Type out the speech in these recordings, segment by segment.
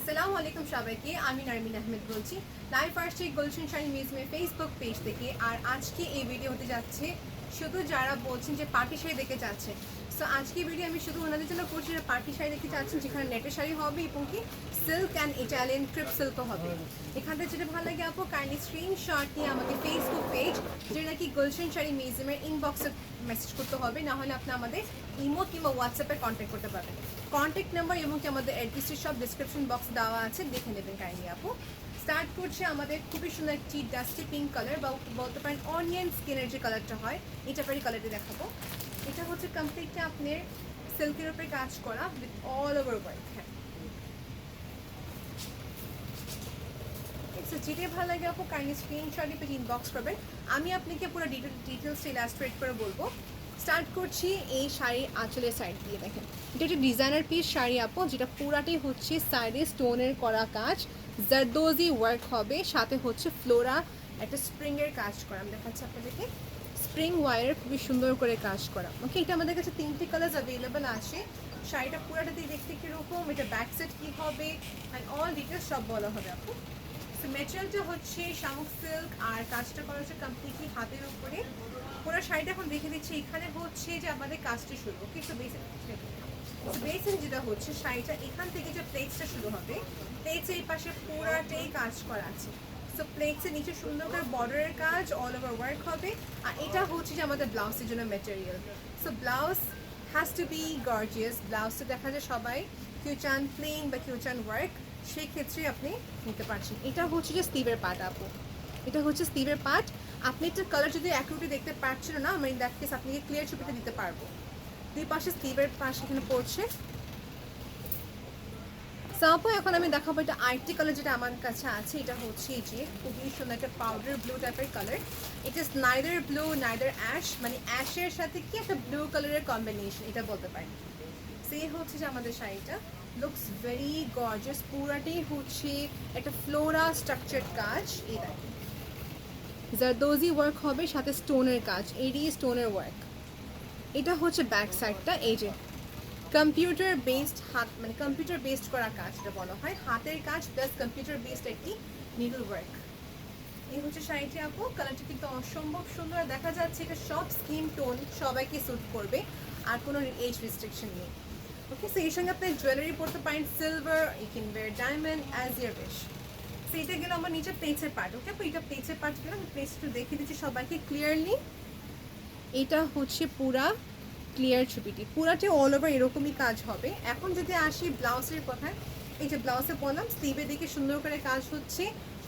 আসসালামু আলাইকুম সবাইকে, আমি নারমিন আহমেদ বলছি। লাইভ আসছি গুলশান শাড়ি মিউজিয়ামের ফেসবুক পেজ থেকে। আর আজকে এই ভিডিও হতে যাচ্ছে শুধু যারা বলছেন যে পার্টি শাড়ি দেখতে চাচ্ছেন। সো আজকে ভিডিও আমি শুধু ওনাদের জন্য করছি যারা পার্টি শাড়ি দেখতে চাচ্ছেন, যেখানে নেটের শাড়ি হবে এবং কি সিল্ক অ্যান্ড ইটালিয়ান ক্রিপ সিল্কও হবে। এখান থেকে যেটা ভালো লাগে আপু, কাইন্ডলি স্ক্রিনশট নিয়ে আমাকে ফেসবুক পেজ যেটা নাকি গুলশান শাড়ি মিউজিয়ামের ইনবক্সে মেসেজ করতে হবে, না হলে আপনি আমাদের ইমো কিংবা হোয়াটসঅ্যাপে কন্ট্যাক্ট করতে পারবেন। কন্ট্যাক্ট নাম্বার এবং কি আমাদের অ্যাড্রেসটি সব ডিসক্রিপশন বক্স দেওয়া আছে, দেখে নেবেন কাইন্ডলি আপু। স্টার্ট করছে আমাদের খুবই সুন্দর একটি ডাস্টি পিঙ্ক কালার, বা বলতে পারেন অনিয়ন স্কিনের যে কালারটা হয়, এই টাইপের কালারটি দেখাবো। এটা হচ্ছে কমপ্লিটলি আপনার সিল্কের উপরে কাজ করা উইথ অল ওভার ওয়ার্ক। হ্যাঁ, যেটাই ভালো লাগে আপু কাইন্ডলি স্ক্রিনশটে পেজ ইনবক্স করবেন, আমি আপনাকে পুরো ডিটেলসটা ইলাস্ট্রেট করে বলবো। স্টার্ট করছি এই শাড়ির আঁচলের সাইড দিয়ে। দেখেন, এটা একটা ডিজাইনার পিস শাড়ি আপু, যেটা পুরাটাই হচ্ছে সাইডে স্টোনের করা কাজ, জারদোজি ওয়ার্ক হবে, সাথে হচ্ছে ফ্লোরা একটা স্প্রিংয়ের কাজ করা। আমি দেখাচ্ছি আপনাদেরকে, স্প্রিং ওয়ারের খুবই সুন্দর করে কাজ করা। ওকে, এটা আমাদের কাছে 3টি কালার অ্যাভেলেবেল আছে। শাড়িটা পুরাটাতে দেখতে কীরকম, এটা ব্যাক সেট কী হবে অ্যান্ড অল ডিটেলস সব বলা হবে আপু। মেটেরিয়ালটা হচ্ছে শামুক সিল্ক, আর কাজটা করা হচ্ছে কমপ্লিটলি হাতের উপরে। পুরো শাড়িটা এখন দেখে দিচ্ছি। এখানে হচ্ছে যে আমাদের কাজটা শুরু, ওকে। সো বেসিন যেটা হচ্ছে শাড়িটা, এখান থেকে যে প্লেটসটা শুরু হবে, প্লেটসের এই পাশে পুরাটাই কাজ করা আছে। সো প্লেটসের নিচে সুন্দর করে বর্ডারের কাজ অল ওভার ওয়ার্ক হবে। আর এটা হচ্ছে যে আমাদের ব্লাউজের জন্য material. So blouse has to be gorgeous. ব্লাউজটা দেখা যায় সবাই কেউ চান প্লেন বা কেউ চান ওয়ার্ক, সেই ক্ষেত্রে আপনি নিতে পারছেন। এটা হচ্ছে যে স্লিভের পার্ট আপু, এটা হচ্ছে স্লিভের পার্ট। আপনি একটা কালার যদি অ্যাকুরেটলি দেখতে পাচ্ছেন না, আমি ইন দ্যাট কেস আপনাকে ক্লিয়ার ছবিতে দিতে পারবো। দুই পাশে স্লিভের পাশ এখানে পড়ছে। সাপো এখন আমি দেখাবো এটা আরেকটি কালার যেটা আমার কাছে আছে। এটা হচ্ছে এই যে খুবই সুন্দর একটা পাউডার ব্লু টাইপের colour. It is neither blue neither ash, মানে অ্যাশের সাথে কি একটা ব্লু কালারের কম্বিনেশন, এটা বলতে পারি। সেই হচ্ছে যে আমাদের শাড়িটা লুকস ভেরি গর্জিয়াস। পুরাটাই হচ্ছে একটা ফ্লোরা স্ট্রাকচার্ড কাজ। এই দেখেন, জারদোজি ওয়ার্ক হবে, সাথে স্টোনের কাজ, এডি স্টোনের ওয়ার্ক। এটা হচ্ছে ব্যাক সাইডটা, এই যে কম্পিউটার বেসড হাত, মানে কম্পিউটার বেসড করা কাজ, এটা বলা হয় হাতের কাজ প্লাস কম্পিউটার বেসড একটি নিডল ওয়ার্ক। এই হচ্ছে শাড়িটি আপু। কালারটা কিন্তু অসম্ভব সুন্দর দেখা যাচ্ছে। এটা সব স্কিন টোন সবাইকে স্যুট করবে, আর কোনো এজ রেস্ট্রিকশন নেই। ওকে, সো এর সঙ্গে আপনি জুয়েলারি পরতে পারেন, silver, you can wear diamond as your wish. So এটা গেল আমার নিচে প্লেটসের পার্ট। ওকে আপু, এটা প্লেটসের পার্ট গেল, আমি প্লেটস একটু দেখিয়ে দিচ্ছি সবাইকে ক্লিয়ারলি। এটা হচ্ছে পুরা ক্লিয়ার ছবিটি, পুরাটি অল ওভার এরকমই কাজ হবে। এখন যদি আসি ব্লাউজের কথায়, এই যে ব্লাউজে বললাম স্লিভের দিকে সুন্দর করে কাজ হচ্ছে,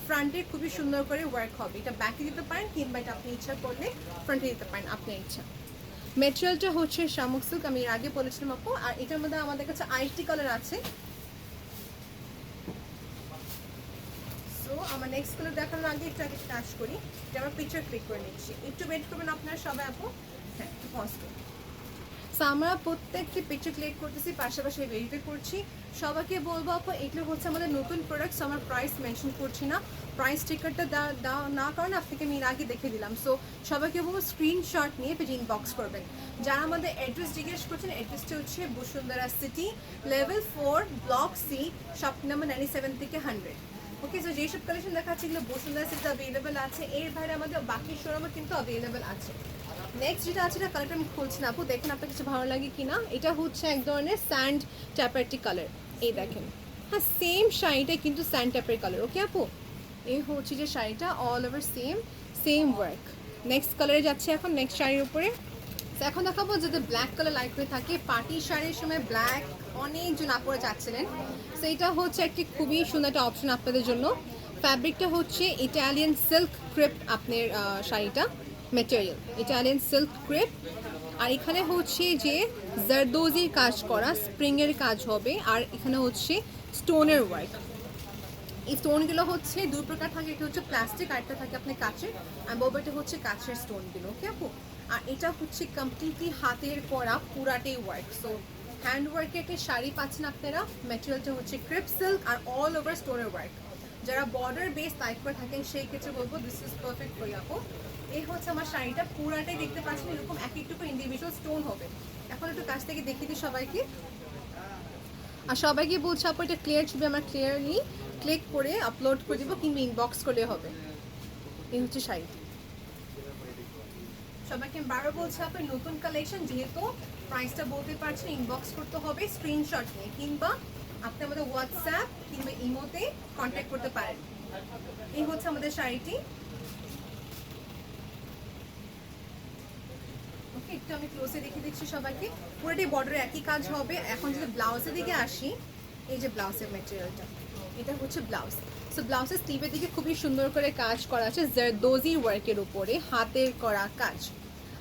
ফ্রন্টে খুবই সুন্দর করে ওয়ার্ক হবে। এটা ব্যাকে দিতে পারেন কিংবা এটা আপনি ইচ্ছা করলে ফ্রন্টে দিতে পারেন, আপনার ইচ্ছা। মেটেরিয়ালটা হচ্ছে শামুক সিল্ক, আমি এর আগে বলেছিলাম আপু। আর এটার মধ্যে আমাদের কাছে আরেকটি কালার আছে। সো আমার নেক্সট কালার দেখানোর আগে একটু আগে টাচ করি, যে আমার পিকচার ক্লিক করে নিচ্ছি। একটু ওয়েট করবেন আপনারা সবাই আপু। হ্যাঁ, একটু পজ করুন। সো আমরা প্রত্যেকটি পিকচার ক্লিক করতেছি, পাশাপাশি ভেরিফাই করছি। সবাইকে বলবো আপু, এগুলো হচ্ছে আমাদের নতুন প্রোডাক্টস, আমার প্রাইস মেনশন করছি না। প্রাইস স্টিকারটা দেওয়া না কারণে আপনাকে আমি এর আগে দেখে দিলাম। সো সবাইকে বলবো স্ক্রিনশট নিয়ে পেজ ইনবক্স করবেন। যারা আমাদের অ্যাড্রেস জিজ্ঞেস করছেন, অ্যাড্রেসটা হচ্ছে Bashundhara city, level 4, block C, shop number 97 থেকে 100। ওকে, সো যেসব কালেকশন দেখাচ্ছে এগুলো বসুন্ধরা সিটিতে অ্যাভেলেবেল আছে। এর বাইরে আমাদের বাকি শোরুমে কিন্তু অ্যাভেলেবেল আছে। নেক্সট যেটা আছে, এটা কালারটা আমি খুলছি না আপু, দেখেন আপনার কিছু ভালো লাগে কিনা। এটা হচ্ছে এক ধরনের স্যান্ড ট্যাপারটি কালার, এই দেখেন। হ্যাঁ, সেম শাড়িটা কিন্তু স্যান্ড ট্যাপের কালার। ওকে আপু, এই হচ্ছে যে শাড়িটা all over same work. Next কালারে যাচ্ছে এখন, নেক্সট শাড়ির উপরে। এখন দেখাবো যদি ব্ল্যাক কালার লাইট করে থাকে, পার্টি শাড়ির সময় ব্ল্যাক অনেকজন আপুরা চাচ্ছিলেন। সো এটা হচ্ছে একটি খুবই সুন্দর একটা অপশন আপনাদের জন্য। ফ্যাব্রিকটা হচ্ছে ইটালিয়ান সিল্ক ক্রেপ, আপনার শাড়িটা মেটেরিয়াল ইটালিয়ান সিল্ক ক্রেপ। আর এখানে হচ্ছে যে জারদোজির কাজ করা, স্প্রিংয়ের কাজ হবে, আর এখানে হচ্ছে স্টোনের ওয়ার্ক। এই স্টোনগুলো হচ্ছে দুই প্রকার থাকে, এটা হচ্ছে প্লাস্টিক, আর একটা থাকে আপনার কাচের। আর বলবো হচ্ছে কাচের স্টোনগুলো। ওকে আপু, আর এটা হচ্ছে কমপ্লিটলি হাতের করা পুরাটাই ওয়ার্ক। সো হ্যান্ড ওয়ার্কের একটা শাড়ি পাচ্ছেন আপনারা। ম্যাটেরিয়ালটা হচ্ছে ক্রেপ সিল্ক আর অল ওভার স্টোনের ওয়ার্ক। যারা বর্ডার বেস টাইপ করে থাকেন সেই ক্ষেত্রে বলবো this is perfect for you আপু। এই হচ্ছে আমার শাড়িটা, পুরাটাই দেখতে পাচ্ছেন এরকম এক একটু করে ইন্ডিভিজুয়াল স্টোন হবে। এখন একটু কাছ থেকে দেখিয়ে দিই সবাইকে। আর সবাইকে বলছি আপু এটা ক্লিয়ার ছবি আমার ক্লিয়ারলি ক্লিক করে আপলোড করে দিব কিংবা ইনবক্স করলে হবে। এই হচ্ছে শাড়িটি। সবাইকে বারো বলছি আপনি নতুন কালেকশন, যেহেতু প্রাইসটা বলতে পারছেন, ইনবক্স করতে হবে স্ক্রিনশট নিয়ে, কিংবা আপনি আমাদের হোয়াটসঅ্যাপ কিংবা ইমোতে কন্ট্যাক্ট করতে পারেন। এই হচ্ছে আমাদের শাড়িটি। ওকে, একটু আমি ক্লোজে দেখে দিচ্ছি সবাইকে। পুরোটাই বর্ডারে একই কাজ হবে। এখন যদি ব্লাউজের দিকে আসি, এই যে ব্লাউজের ম্যাটেরিয়ালটা, এটা হচ্ছে ব্লাউজ। সো ব্লাউজের স্লিভের দিকে খুবই সুন্দর করে কাজ করা আছে জারদোজি ওয়ার্কের উপরে, হাতের করা কাজ।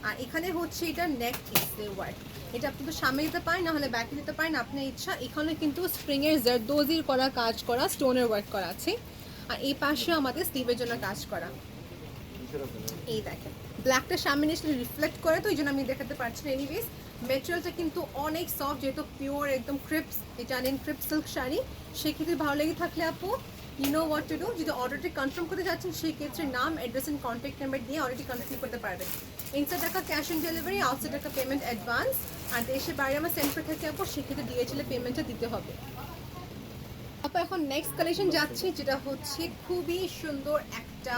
আর এখানে হচ্ছে এটা নেক পিসের ওয়ার্ক। এটা আপনি তো সামনে দিতে পারেন, না হলে ব্যাকে দিতে পারেন, আপনার ইচ্ছা। এখানে কিন্তু স্প্রিংয়ের জারদোজির করা কাজ করা, স্টোনের ওয়ার্ক করা আছে। আর এই পাশে আমাদের স্লিভের জন্য কাজ করা। এই দেখেন ব্ল্যাকটা সামনে এসে রিফ্লেক্ট করে, তো এই জন্য আমি দেখাতে পারছি না। এনিওয়েজ মেটেরিয়ালটা কিন্তু অনেক সফট, যেহেতু পিওর একদম crepes, Italian crepe silk sari. সেক্ষেত্রে ভালো লেগে থাকলে আপু you know what to do. যদি অর্ডারটি কনফার্ম করতে যাচ্ছেন, সেই ক্ষেত্রে নাম, অ্যাড্রেস অ্যান্ড কন্ট্যাক্ট নাম্বার দিয়ে অর্ডারটি কনফার্ম করতে পারবেন। ইনসাইড টাকা ক্যাশ অন ডেলিভারি, আউটসাইড টাকা পেমেন্ট অ্যাডভান্স। আর দেশের বাইরে আমরা সেন্ড করে থাকি আপু, সেক্ষেত্রে DHL পেমেন্টটা দিতে হবে। আপু এখন নেক্সট কালেকশন যাচ্ছি, যেটা হচ্ছে খুবই সুন্দর একটা,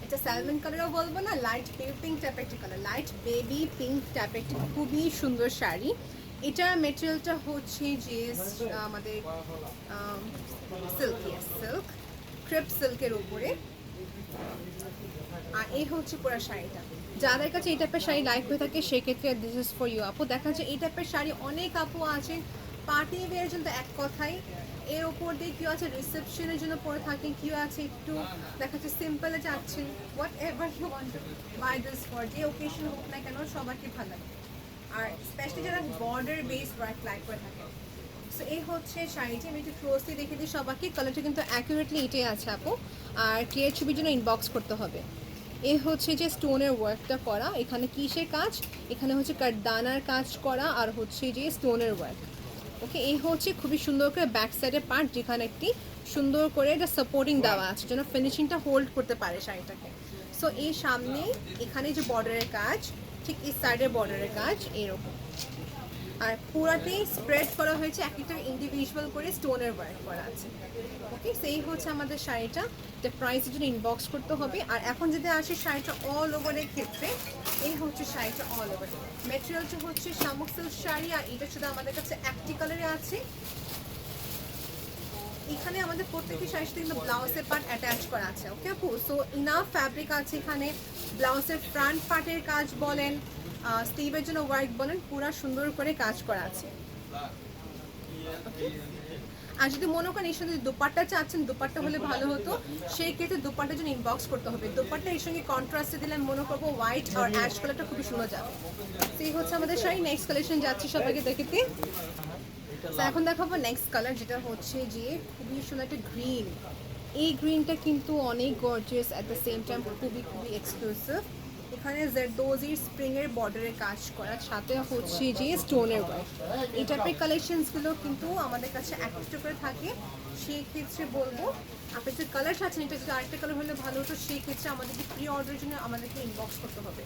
এটা স্যালমন কালারও বলবো না, লাইট বেবি পিঙ্ক টাইপের একটা কালার, লাইট বেবি পিঙ্ক টাইপের একটা খুবই সুন্দর শাড়ি। এটার মেটেরিয়ালটা হচ্ছে যে আমাদের সিল্ক, সিল্ক ক্রেপ সিল্কের উপরে। আর এই হচ্ছে পুরো শাড়িটা। যাদের কাছে এই টাইপের শাড়ি লাইক হয়ে থাকে, সেক্ষেত্রে দিস ইজ ফর ইউ আপু। দেখা যাচ্ছে এই টাইপের শাড়ি অনেক আপু আছেন পার্টি ওয়্যারের জন্য, এক কথাই এর ওপর দিয়ে কেউ আছে রিসেপশনের জন্য পরে থাকেন, কেউ আছে একটু দেখা যাচ্ছে সিম্পলে যাচ্ছেন, whatever you want to buy this for, যে ওকেশন হোক না কেন সবাইকে ভালো লাগে। আর স্পেশালি যারা বর্ডার বেস ওয়ার্ক লাইক করে থাকেন। সো এই হচ্ছে শাড়িটি, আমি একটু ক্লোজলি দেখে দিই সবাইকে। কালারটা কিন্তু অ্যাকুরেটলি এটাই আছে আপু। আর ক্লিয়ার ছবির জন্য ইনবক্স করতে হবে। এই হচ্ছে যে স্টোনের ওয়ার্কটা করা, এখানে কিসের কাজ, এখানে হচ্ছে কাঠদানার কাজ করা, আর হচ্ছে যে স্টোনের ওয়ার্ক। ওকে, এই হচ্ছে খুবই সুন্দর করে ব্যাক সাইডের পার্ট, যেখানে একটি সুন্দর করে এটা সাপোর্টিং দেওয়া আছে যেন ফিনিশিংটা হোল্ড করতে পারে শাড়িটাকে। সো এই সামনে এখানে যে বর্ডারের কাজ, ঠিক এই সাইডের বর্ডারের কাজ এরকম। আর পুরাতেই স্প্রেড করা হয়েছে, এক একটা ইন্ডিভিজুয়াল করে স্টোনের ওয়ার্ক করা আছে। ওকে, সেই হচ্ছে আমাদের শাড়িটা। এটা প্রাইসের জন্য ইনবক্স করতে হবে। আর এখন যদি আসে শাড়িটা অল ওভারের ক্ষেত্রে, এই হচ্ছে শাড়িটা অল ওভার। মেটেরিয়ালটা হচ্ছে শামুক সিল্ক শাড়ি, আর এটা শুধু আমাদের কাছে একটি কালারে আছে। এখানে আমাদের প্রত্যেকটি শাড়ির সাথে কিন্তু ব্লাউজের পার্ট অ্যাটাচ করা আছে। ওকে আপু, সো ইনাফ ফ্যাব্রিক আছে এখানে। ব্লাউজের ফ্রন্ট পার্টের কাজ বলেন, স্লিভের জন্য ওয়ার্ক বলেন, পুরো সুন্দর করে কাজ করা আছে। আর যদি মনে করেন এর সঙ্গে দোপাট্টা চাচ্ছেন, দোপাট্টা হলে ভালো হতো, সেই ক্ষেত্রে দোপাট্টার জন্য ইনবক্স করতে হবে। দোপাট্টা এর সঙ্গে কন্ট্রাস্টে দিলে আমি মনে করবো হোয়াইট আর অ্যাশ কালারটা খুবই সুন্দর যাবে। সেই হচ্ছে আমাদের শাড়ি। নেক্সট কালেকশন যাচ্ছি সবাইকে দেখতে। এখন দেখাবো নেক্সট কালার, যেটা হচ্ছে যে খুবই সুন্দর একটা গ্রিন। এই গ্রিনটা কিন্তু অনেক gorgeous, at the same time খুবই খুবই এক্সক্লুসিভ। এখানে জারদোজির স্প্রিংয়ের বর্ডারের কাজ করা, সাথে হচ্ছে যে স্টোনের ওয়ার্ক। এই টাইপের কালেকশনসগুলো কিন্তু আমাদের কাছে একটা করে থাকে। সেই ক্ষেত্রে বলবো আপনি যে কালার চাচ্ছেন, এটা যদি আরেকটা কালার হলে ভালো হতো, সেই ক্ষেত্রে আমাদেরকে প্রি অর্ডারের জন্য আমাদেরকে ইনবক্স করতে হবে।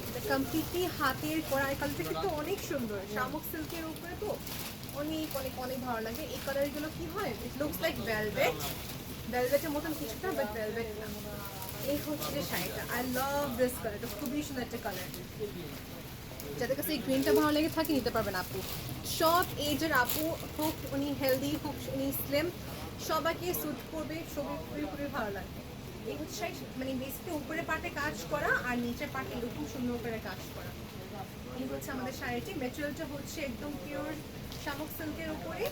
এটা কমপ্লিটলি হাতের করা। এই কালারটা কিন্তু অনেক সুন্দর, শামুক সিল্কের উপরে তো অনেক অনেক অনেক ভালো লাগে। এই কালারগুলো কি হয়, ইট লুকস লাইক ভেলভেট, ভেলভেটের মতন কিছুটা, বাট ভেলভেট না। এই হচ্ছে যে শাড়িটা, আই লাভ দিস কালার, এটা খুবই সুন্দর একটা কালার। যাদের কাছে এই গ্রিনটা ভালো লেগে থাকে নিতে পারবেন আপু। সব এজের আপু হোক, উনি হেলদি হোক, উনি স্লিম, সবাইকে স্যুট করবে, সবই খুবই খুবই ভালো লাগবে। এই হচ্ছে শাড়ি, মানে বেসিকলি উপরে পাটে কাজ করা আর নিচের পাটে এরকম সুন্দর করে কাজ করা। এই হচ্ছে আমাদের শাড়িটি। মেটেরিয়ালটা হচ্ছে একদম পিওর শামুক সিল্কের উপরে।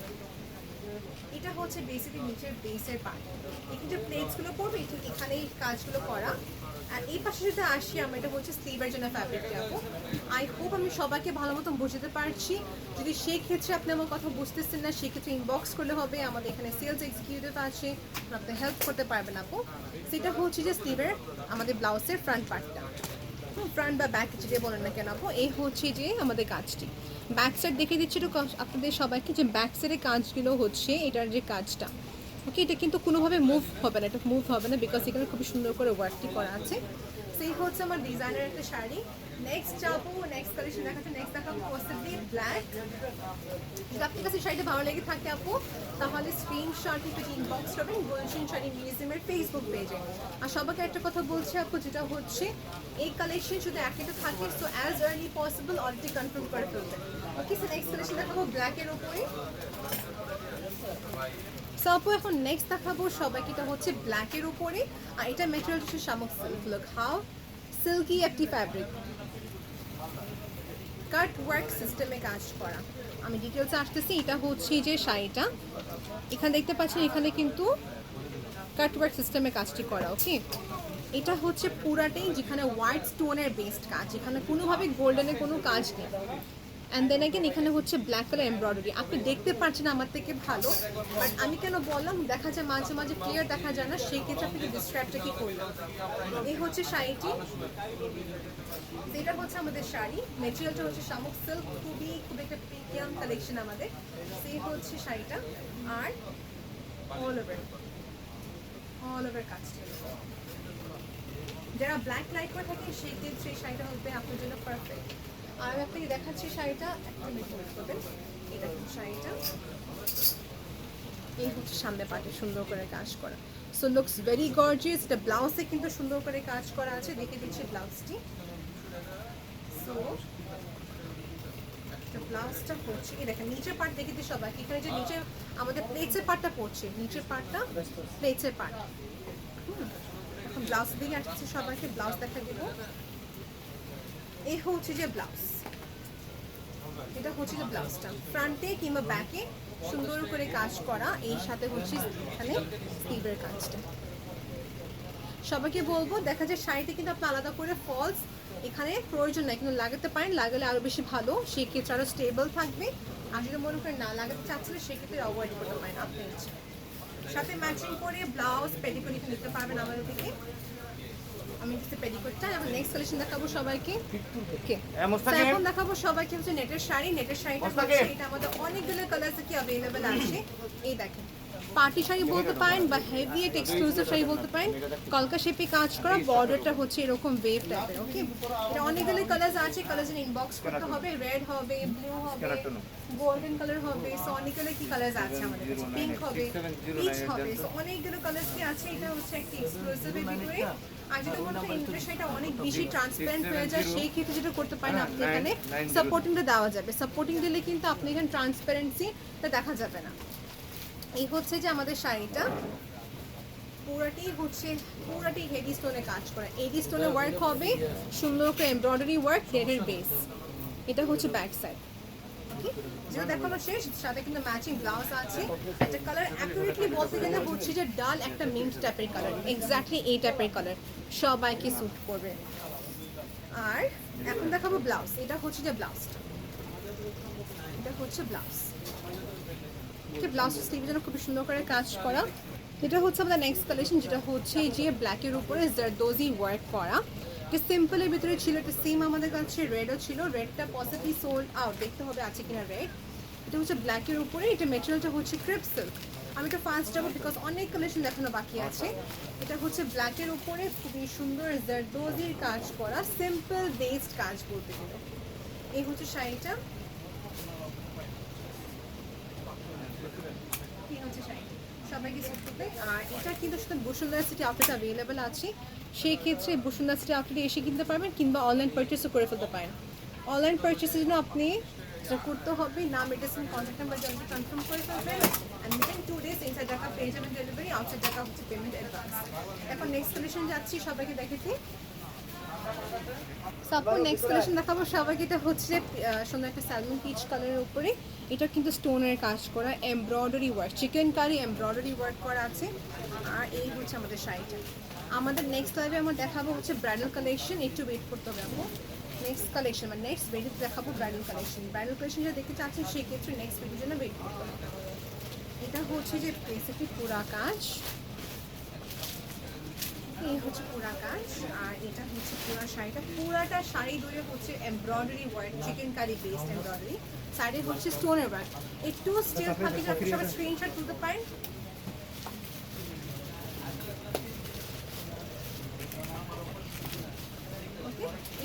এটা হচ্ছে বেসিক্যালি নিচের বেসের পার্ট। এখানে যে প্লেটসগুলো পড়বে ঠিক এখানেই কাজগুলো করা। আর এই পাশে যদি আসি আমরা, এটা হচ্ছে স্লিভের জন্য ফ্যাব্রিকটা আপু। আই হোপ আমি সবাইকে ভালো মতো বুঝতে পারছি। যদি সেই ক্ষেত্রে আপনি আমার কথা বুঝতেছেন না, সেক্ষেত্রে ইনবক্স করলে হবে। আমাদের এখানে সেলস এক্সিকিউটিভ আছে, আপনি হেল্প করতে পারবেন আপু। সেটা হচ্ছে যে স্লিভের আমাদের ব্লাউজের ফ্রন্ট পার্টটা, ফ্রন্ট বা ব্যাক যেটা বলেন না কেন আপু। এই হচ্ছে যে আমাদের কাজটি। ব্যাক সাইড দেখে দিচ্ছি একটু আপনাদের সবাইকে, যে ব্যাক সাইডের কাজগুলো হচ্ছে এটার যে কাজটা। ওকে, এটা কিন্তু কোনোভাবে মুভ হবে না, এটা মুভ হবে না, বিকজ এখানে খুবই সুন্দর করে ওয়ার্কটি করা আছে। সেই হচ্ছে আমার ডিজাইনার একটা শাড়ি। নেক্সট যাবো, নেক্সট কালেকশন দেখাচ্ছে, নেক্সট দেখাবো পসিবলি ব্ল্যাক। যদি আপনার কাছে শাড়িটা ভালো লেগে থাকে আপু, তাহলে স্ক্রিনশট একটু ইনবক্স করবেন গুলশান শাড়ি মিউজিয়ামের ফেসবুক পেজে। আর সবাইকে একটা কথা বলছি আপু, যেটা হচ্ছে এই কালেকশন শুধু একটা থাকে, so as early possible already confirm করে ফেলবেন। ওকে, সো নেক্সট কালেকশন দেখাবো ব্ল্যাকের উপরে। সো আপু এখন নেক্সট দেখাবো সবাইকে, এটা হচ্ছে ব্ল্যাকের উপরে, আর এটা ম্যাটেরিয়াল হচ্ছে শামুক সিল্ক। লুক হাউ সিল্কি একটি ফ্যাব্রিক, কাট ওয়ার্ক সিস্টেমে কাজ করা। আমি ডিটেলসে আসতেছি। এটা হচ্ছে যে শাড়িটা, এখানে দেখতে পাচ্ছেন এখানে কিন্তু কাট ওয়ার্ক সিস্টেমে কাজটি করা। ওকে, এটা হচ্ছে পুরাটাই যেখানে হোয়াইট স্টোনের বেসড কাজ, এখানে কোনোভাবে গোল্ডেনের কোনো কাজ নেই। অ্যান্ড দেন অ্যাগেন এখানে হচ্ছে ব্ল্যাক কালার এমব্রয়ডারি। আপনি দেখতে পাচ্ছেন আমার থেকে ভালো, বাট আমি কেন বললাম, দেখা যায় মাঝে মাঝে ক্লিয়ার দেখা যায় না, সেই ক্ষেত্রে আপনাকে ডিসক্রাইবটা কি করলাম। এই হচ্ছে শাড়িটি, যেটা হচ্ছে আমাদের শাড়ি। মেটেরিয়ালটা হচ্ছে শামুক সিল্ক, খুবই একটা প্রিমিয়াম কালেকশন আমাদের। সেই হচ্ছে শাড়িটা, আর অল ওভার কাজটা। যারা ব্ল্যাক লাইক করে থাকে সেই ক্ষেত্রে এই শাড়িটা হবে আপনার জন্য পারফেক্ট। আর আমি আপনাকে দেখাচ্ছি শাড়িটা, একটা মিনিট করবেন। এই দেখুন শাড়িটা, এই হচ্ছে সামনে পাটে সুন্দর করে কাজ করা। So looks very gorgeous. এটা ব্লাউজে কিন্তু সুন্দর করে কাজ করা আছে, দেখে দিচ্ছি ব্লাউজটি। সো ব্লাউজটা পড়ছে, এই দেখেন নিচের পার্ট দেখে দিই সবাইকে। এখানে যে নিচে আমাদের প্লেটসের পার্টটা পড়ছে, নিচের পার্টটা প্লেটসের পার্ট। এখন ব্লাউজ দিকে আসছে সবাইকে, ব্লাউজ দেখা দিব। এই হচ্ছে যে ব্লাউজ, এটা হচ্ছে যে ব্লাউজটা ফ্রন্টে কিংবা ব্যাকে সুন্দর করে কাজ করা। এই সাথে হচ্ছে এখানে স্লিভের কাজটা। সবাইকে বলবো, দেখা যায় শাড়িতে কিন্তু আপনি আলাদা করে ফলস এখানে প্রয়োজন নাই, কিন্তু লাগাতে পারেন, লাগালে আরও বেশি ভালো, সেক্ষেত্রে আরও স্টেবল থাকবে। আর যদি মনে করেন না লাগাতে চাচ্ছেন, সেক্ষেত্রে অ্যাভয়েড করতে পারেন আপনি ইচ্ছে। সাথে ম্যাচিং করে ব্লাউজ পেটিকোট নিতে পারবেন আমাদের থেকে। আমি দিতে পেটিকোটটা। এখন নেক্সট কালেকশন দেখাবো সবাইকে। ওকে, এখন দেখাবো সবাইকে হচ্ছে নেটের শাড়ি। নেটের শাড়িটা হচ্ছে এটা আমাদের অনেকগুলো কালার থেকে অ্যাভেলেবেল আছে। এই দেখেন, পার্টি শাড়ি বলতে পারেন বা হেভি একটা এক্সক্লুসিভ শাড়ি বলতে পারেন। কলকা শেপে কাজ করা, বর্ডারটা হচ্ছে এরকম ওয়েভ টাইপের। ওকে, এটা অনেকগুলো কালার আছে, কালার ইনবক্স করতে হবে। রেড হবে, ব্লু হবে, গোল্ডেন কালার হবে। সো অনেকগুলো কি কালার আছে আমাদের কাছে, পিঙ্ক হবে, পিচ হবে। সো অনেকগুলো কালার কি আছে। এটা হচ্ছে একটা এক্সক্লুসিভের ভিতরে। আর যদি মনে করেন ইন্টারেস্ট এটা অনেক বেশি ট্রান্সপারেন্ট হয়ে যায়, সেই ক্ষেত্রে যেটা করতে পারেন আপনি এখানে সাপোর্টিংটা দেওয়া যাবে। সাপোর্টিং দিলে কিন্তু আপনি এখানে ট্রান্সপারেন্সিটা দেখা যাবে না। এই হচ্ছে যে আমাদের শাড়িটা, পুরাটি হেভি স্টোনে কাজ করা। হেভি স্টোনে ওয়ার্ক হবে, সুন্দর করে এমব্রয়ডারি ওয়ার্ক, থ্রেডের বেস। এটা হচ্ছে ব্যাক সাইড। যেটা দেখানো শেষ, সাথে কিন্তু ম্যাচিং ব্লাউজ আছে। একটা কালার অ্যাকুরেটলি বলতে গেলে হচ্ছে যে ডাল একটা মিন্ট টাইপের কালার, এক্স্যাক্টলি এই টাইপের কালার সবাইকে স্যুট করবে। আর এখন দেখাবো ব্লাউজ। এটা হচ্ছে যে ব্লাউজটা, এটা হচ্ছে ব্লাউজ। ব্লাউজ স্লিভের জন্য খুব সুন্দর করে কাজ করা। এটা হচ্ছে আমাদের নেক্সট কালেকশন, যেটা হচ্ছে যে ব্ল্যাকের উপরে জারদোজি ওয়ার্ক করা। এটা সিম্পলের ভিতরে ছিল, এটা সেম আমাদের কাছে রেডও ছিল। রেডটা পসিবলি সোল্ড আউট, দেখতে হবে আছে কিনা রেড। এটা হচ্ছে ব্ল্যাকের উপরে, এটা মেটেরিয়ালটা হচ্ছে ক্রেপ সিল্ক। আমি এটা ফার্স্ট যাবো বিকজ অনেক কালেকশন দেখানো বাকি আছে। এটা হচ্ছে ব্ল্যাকের উপরে খুবই সুন্দর জারদোজির কাজ করা, সিম্পল বেসড কাজ বলতে গেলে। এই হচ্ছে শাড়িটা, সবাইকে স্যুট করবে। আর এটা কিন্তু শুধু বসুন্ধরা সিটি আউটলেট অ্যাভেলেবেল আছে, সেই ক্ষেত্রে বসুন্ধরা সিটি আউটলেটে এসে কিনতে পারবেন, কিংবা অনলাইন পারচেসও করে ফেলতে পারেন। অনলাইন পারচেসের জন্য আপনি যেটা করতে হবে, নাম, অ্যাড্রেস, কন্ট্যাক্ট নাম্বার জলদি কনফার্ম করে ফেলবেন। অ্যান্ড উইদিন 2 days ইনসাইড টাকা পেয়ে যাবেন ডেলিভারি, আউটসাইড টাকা হচ্ছে পেমেন্ট অ্যাডভান্স। এখন নেক্সট কালেকশন যাচ্ছি, সবাইকে দেখেছি। তারপর নেক্সট কালেকশন দেখাবো সবাইকে। এটা হচ্ছে সুন্দর একটা স্যালমন পিচ কালারের উপরে, এটা কিন্তু স্টোনের কাজ করা, embroidery work, chikankari embroidery work করা আছে। আর এই হচ্ছে আমাদের শাড়িটা। আমাদের নেক্সট লাইভে আমরা দেখাবো হচ্ছে ব্রাইডাল কালেকশন, একটু ওয়েট করতে হবে আপু। নেক্সট কালেকশন মানে নেক্সট ভিডিওতে দেখাবো ব্রাইডাল কালেকশন। ব্রাইডাল কালেকশন যা দেখতে চাচ্ছেন সেই ক্ষেত্রে নেক্সট ভিডিওর জন্য ওয়েট করতে হবে। এটা হচ্ছে যে বেসিকলি পুরা কাজ, এই হচ্ছে পুরা কাজ। আর এটা হচ্ছে পুরা শাড়িটা, পুরাটা শাড়ি ধরে হচ্ছে embroidery work, chikankari based embroidery. সাইডে হচ্ছে স্টোনের ওয়ার্ক, একটু স্টিল থাকে, আপনি সবাই স্ক্রিনশট তুলতে পারেন।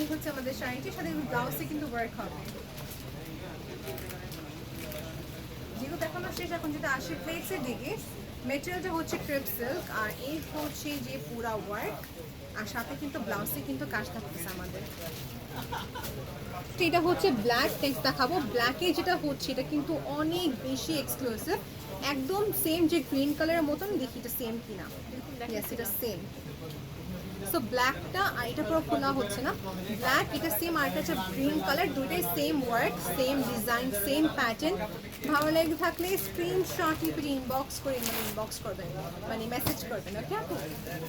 এই হচ্ছে আমাদের শাড়িটির সাথে ব্লাউজে কিন্তু ওয়ার্ক হবে। যেগুলো দেখানো শেষ, এখন যেটা আসে প্লেটসের দিকে, মেটেরিয়ালটা হচ্ছে ক্রেপ সিল্ক, আর এই হচ্ছে যে পুরা ওয়ার্ক, আর সাথে কিন্তু ব্লাউজে কিন্তু কাজ থাকতেছে আমাদের। এটা হচ্ছে ব্ল্যাক, নেক্সট দেখাবো ব্ল্যাকে যেটা হচ্ছে এটা কিন্তু অনেক বেশি এক্সক্লুসিভ, একদম সেম যে গ্রিন কালারের মতন, দেখি এটা সেম কিনা। ইয়েস, এটা সেম। সো ব্ল্যাকটা, আর এটা পুরো খোলা হচ্ছে না, ব্ল্যাক এটা সেম, আর এটা হচ্ছে গ্রিন কালার, দুটোই same work, same design, same pattern. ভালো লেগে থাকলে স্ক্রিনশট নিয়ে ইনবক্স করে, মানে ইনবক্স করবেন, মানে মেসেজ করবেন, ওকে আপু?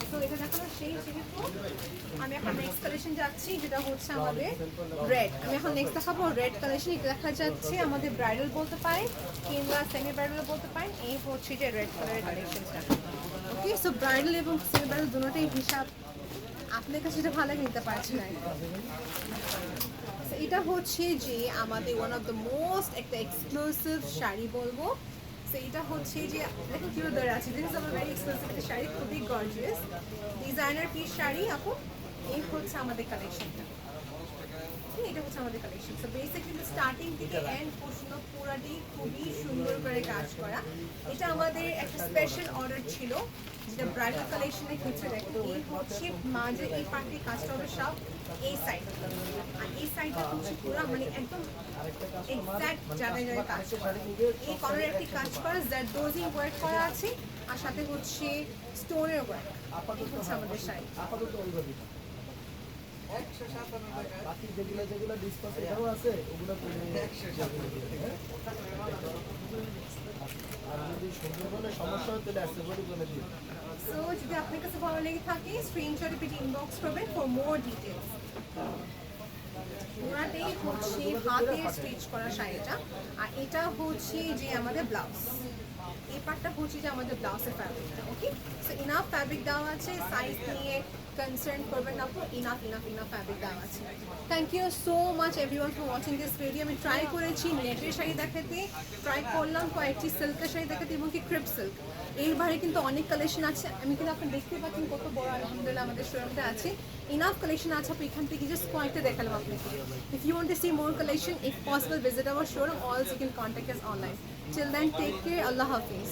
তো এটা দেখানো সেই যেহেতু আমি এখন নেক্সট কালেকশন যাচ্ছি, যেটা হচ্ছে আমাদের রেড। আমি এখন নেক্সট দেখাবো রেড কালেকশন। এটা দেখা যাচ্ছে আমাদের ব্রাইডাল বলতে পারেন কিংবা সেমি ব্রাইডাল বলতে পারেন। এই হচ্ছে যে রেড কালারের কালেকশনটা। ওকে, সো ব্রাইডাল এবং সেমি ব্রাইডাল দুটোটাই হিসাব, আপনার কাছে যেটা ভালো লাগে নিতে পারছি না। এটা হচ্ছে যে আমাদের ওয়ান অফ দ্য মোস্ট একটা এক্সক্লুসিভ শাড়ি বলবো। সো এটা হচ্ছে যে দেখুন কিভাবে ধরে আছে, দিস ইজ আমার ভেরি এক্সক্লুসিভ একটা শাড়ি, খুবই গর্জিয়াস ডিজাইনার পিস শাড়ি আপু। এই হচ্ছে আমাদের কালেকশনটা, এটা হচ্ছে আমাদের কালেকশন। সো বেসিক্যালি স্টার্টিং থেকে এন্ড পর্যন্ত পুরাটি খুবই সুন্দর করে কাজ করা। এটা আমাদের একটা স্পেশাল অর্ডার ছিল, যেটা ব্রাইডাল কালেকশনে ক্ষেত্রে দেখো এই হচ্ছে মাঝে এই পার্টির কাজটা হবে সব এই সাইড, আর এই সাইডটা হচ্ছে পুরো মানে একদম এক্স্যাক্ট জায়গায় জায়গায় কাজ করা। এই কর্নারে একটি কাজ করা জারদোজি ওয়ার্ক করা আছে, আর সাথে হচ্ছে স্টোনের ওয়ার্ক। এই হচ্ছে আমাদের শাড়ি। বাকি যেগুলো ডিসকাস এটাও আছে, ওগুলো আর যদি সুন্দরবনে সমস্যা হয় তাহলে আসতে পারি বলে দিই। সো যদি আপনার কাছে ভালো লেগে থাকে স্ক্রিনশট পিটি ইনবক্স করবেন ফর মোর ডিটেলস। পুরাটাই হচ্ছে হাতে স্টিচ করা শাড়িটা, আর এটা হচ্ছে যে আমাদের ব্লাউজ। এই পার্টটা হচ্ছে যে আমাদের ব্লাউজের ফ্যাব্রিকটা। ওকে, সো ইনাফ ফ্যাব্রিক দেওয়া আছে, সাইজ নিয়ে কনসার্ন করবেন না, ইনাফ ফ্যাব্রিক দেওয়া আছে। Thank you so much everyone for watching this video. আমি ট্রাই করেছি নেটের শাড়ি দেখাতে, ট্রাই করলাম কয়েকটি সিল্কের শাড়ি দেখাতে এবং কি ক্রেপ সিল্ক। এইবারে কিন্তু অনেক কালেকশন আছে, আমি কিন্তু আপনি দেখতে পাচ্ছেন কত বড় আলহামদুলিল্লাহ আমাদের শোরুমটা আছে, ইনাফ কালেকশন আছে। আপনি এখান থেকে জাস্ট কয়েকটা দেখালাম আপনাকে। If you want to see more collection, if possible visit our showroom, also you can contact us online. Till then, take care. Allah Hafiz.